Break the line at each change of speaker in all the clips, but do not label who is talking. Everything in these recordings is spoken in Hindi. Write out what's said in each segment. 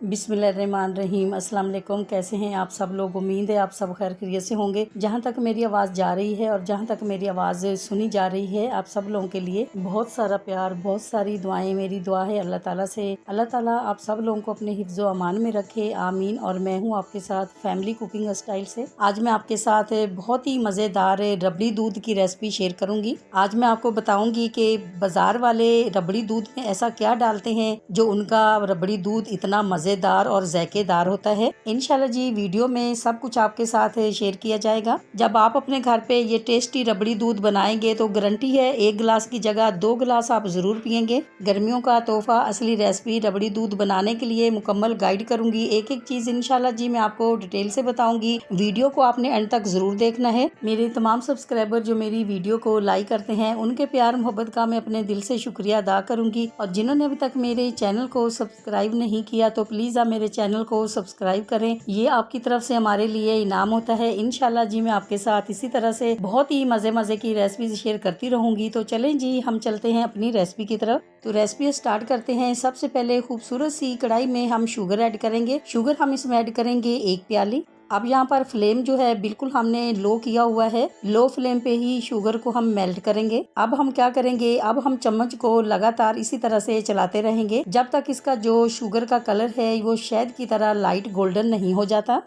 बिस्मिल्लाहिर्रहमानिर्रहीम। अस्सलाम वालेकुम। कैसे हैं आप सब लोग? उम्मीद है आप सब खैर खैरियत से होंगे। जहाँ तक मेरी आवाज़ जा रही है और जहाँ तक मेरी आवाज़ सुनी जा रही है, आप सब लोगों के लिए बहुत सारा प्यार, बहुत सारी दुआएं। मेरी दुआ है अल्लाह ताला से, अल्लाह ताला आप सब लोगों को अपने हिफ्ज़ व अमान में रखे, आमीन। और मैं हूँ आपके साथ फैमिली कुकिंग स्टाइल से। आज मैं आपके साथ बहुत ही मज़ेदार रबड़ी दूध की रेसिपी शेयर करूँगी। आज मैं आपको बताऊँगी कि बाज़ार वाले रबड़ी दूध में ऐसा क्या डालते हैं जो उनका रबड़ी दूध इतना मज़ेदार और ज़ायकेदार होता है। इंशाल्लाह जी वीडियो में सब कुछ आपके साथ शेयर किया जाएगा। जब आप अपने घर पे ये टेस्टी रबड़ी दूध बनाएंगे तो गारंटी है 1 गिलास की जगह 2 गिलास आप ज़रूर पियेंगे। गर्मियों का तोहफा असली रेसिपी रबड़ी दूध बनाने के लिए मुकम्मल गाइड करूंगी। एक एक चीज़ इंशाल्लाह जी मैं आपको डिटेल से बताऊंगी। वीडियो को आपने एंड तक ज़रूर देखना है। मेरे तमाम सब्सक्राइबर जो मेरी वीडियो को लाइक करते हैं, उनके प्यार मोहब्बत का मैं अपने दिल से शुक्रिया अदा करूंगी। और जिन्होंने अभी तक मेरे चैनल को सब्सक्राइब नहीं किया तो प्लीज़ आप मेरे चैनल को सब्सक्राइब करें। ये आपकी तरफ से हमारे लिए इनाम होता है। इंशाल्लाह जी मैं आपके साथ इसी तरह से बहुत ही मज़े की रेसिपी शेयर करती रहूंगी। तो चलें जी हम चलते हैं अपनी रेसिपी की तरफ। तो रेसिपी स्टार्ट करते हैं। सबसे पहले खूबसूरत सी कढ़ाई में हम शुगर ऐड करेंगे। शुगर हम इसमें ऐड करेंगे 1 प्याली। अब यहाँ पर फ्लेम जो है बिल्कुल हमने लो किया हुआ है। लो फ्लेम पे ही शुगर को हम मेल्ट करेंगे। अब हम क्या करेंगे, अब हम चम्मच को लगातार इसी तरह से चलाते रहेंगे जब तक इसका जो शुगर का कलर है वो शहद की तरह लाइट गोल्डन नहीं हो जाता।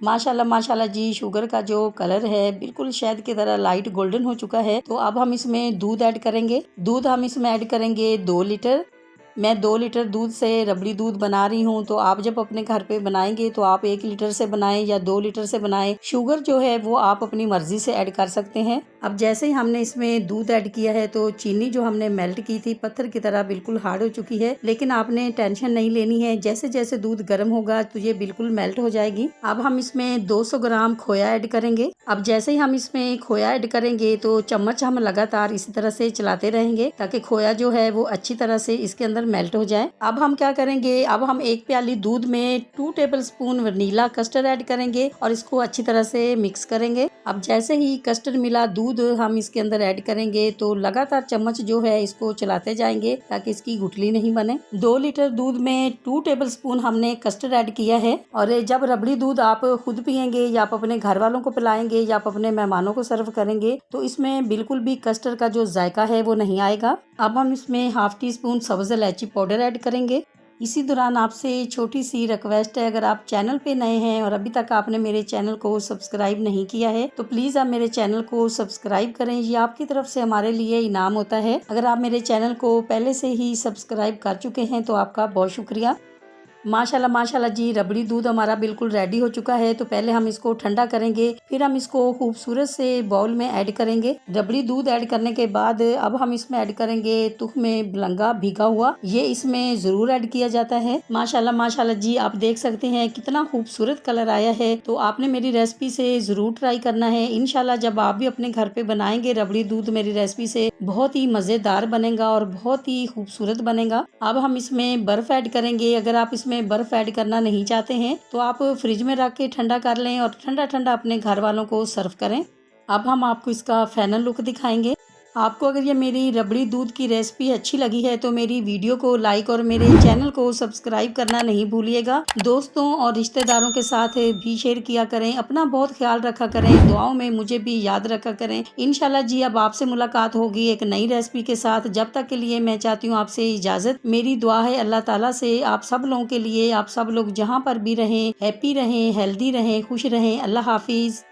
माशाल्लाह माशाल्लाह जी शुगर का जो कलर है बिल्कुल शहद की तरह लाइट गोल्डन हो चुका है। तो अब हम इसमें दूध ऐड करेंगे। दूध हम इसमें ऐड करेंगे 2 लीटर। मैं 2 लीटर दूध से रबड़ी दूध बना रही हूँ। तो आप जब अपने घर पे बनाएंगे तो आप 1 लीटर से बनाएं या 2 लीटर से बनाएं। शुगर जो है वो आप अपनी मर्जी से ऐड कर सकते हैं। अब जैसे ही हमने इसमें दूध ऐड किया है तो चीनी जो हमने मेल्ट की थी पत्थर की तरह बिल्कुल हार्ड हो चुकी है। लेकिन आपने टेंशन नहीं लेनी है, जैसे जैसे दूध गर्म होगा तो ये बिल्कुल मेल्ट हो जाएगी। अब हम इसमें 200 ग्राम खोया ऐड करेंगे। अब जैसे ही हम इसमें खोया ऐड करेंगे तो चम्मच हम लगातार इसी तरह से चलाते रहेंगे ताकि खोया जो है वो अच्छी तरह से इसके अंदर मेल्ट हो जाए। अब हम क्या करेंगे, अब हम 1 प्याली दूध में 2 टेबलस्पून वनीला कस्टर्ड ऐड करेंगे और इसको अच्छी तरह से मिक्स करेंगे। अब जैसे ही कस्टर्ड मिला दूध हम इसके अंदर ऐड करेंगे तो लगातार चम्मच जो है इसको चलाते जाएंगे ताकि इसकी गुठली नहीं बने। 2 लीटर दूध में 2 टेबलस्पून हमने कस्टर्ड ऐड किया है। और जब रबड़ी दूध आप खुद पियेंगे या आप अपने घर वालों को पिलाएंगे या आप अपने मेहमानों को सर्व करेंगे तो इसमें बिल्कुल भी कस्टर्ड का जो जायका है वो नहीं आएगा। अब हम इसमें हाफ टी स्पून सब्ज़ इलायची पाउडर ऐड करेंगे। इसी दौरान आपसे छोटी सी रिक्वेस्ट है, अगर आप चैनल पे नए हैं और अभी तक आपने मेरे चैनल को सब्सक्राइब नहीं किया है तो प्लीज़ आप मेरे चैनल को सब्सक्राइब करें। ये आपकी तरफ से हमारे लिए इनाम होता है। अगर आप मेरे चैनल को पहले से ही सब्सक्राइब कर चुके हैं तो आपका बहुत शुक्रिया। माशाल्लाह माशाल्लाह जी रबड़ी दूध हमारा बिल्कुल रेडी हो चुका है। तो पहले हम इसको ठंडा करेंगे, फिर हम इसको खूबसूरत से बाउल में ऐड करेंगे। रबड़ी दूध ऐड करने के बाद अब हम इसमें ऐड करेंगे तुख्मे बिलंगा भीगा हुआ। ये इसमें जरूर ऐड किया जाता है। माशाल्लाह माशाल्लाह जी आप देख सकते हैं कितना खूबसूरत कलर आया है। तो आपने मेरी रेसिपी से जरूर ट्राई करना है। इंशाल्लाह जब आप भी अपने घर पे बनाएंगे रबड़ी दूध मेरी रेसिपी से बहुत ही मजेदार बनेगा और बहुत ही खूबसूरत बनेगा। अब हम इसमें बर्फ ऐड करेंगे। अगर आप इसमें बर्फ ऐड करना नहीं चाहते हैं तो आप फ्रिज में रख के ठंडा कर लें और ठंडा ठंडा अपने घर वालों को सर्व करें। अब हम आपको इसका फाइनल लुक दिखाएंगे। आपको अगर ये मेरी रबड़ी दूध की रेसिपी अच्छी लगी है तो मेरी वीडियो को लाइक और मेरे चैनल को सब्सक्राइब करना नहीं भूलिएगा। दोस्तों और रिश्तेदारों के साथ भी शेयर किया करें। अपना बहुत ख्याल रखा करें। दुआओं में मुझे भी याद रखा करें। इंशाल्लाह जी अब आपसे मुलाकात होगी एक नई रेसिपी के साथ। जब तक के लिए मैं चाहती हूँ आपसे इजाज़त। मेरी दुआ है अल्लाह ताला से आप सब लोगों के लिए, आप सब लोग जहाँ पर भी रहें हैप्पी रहें, हेल्दी रहें, खुश रहें। अल्लाह हाफिज़।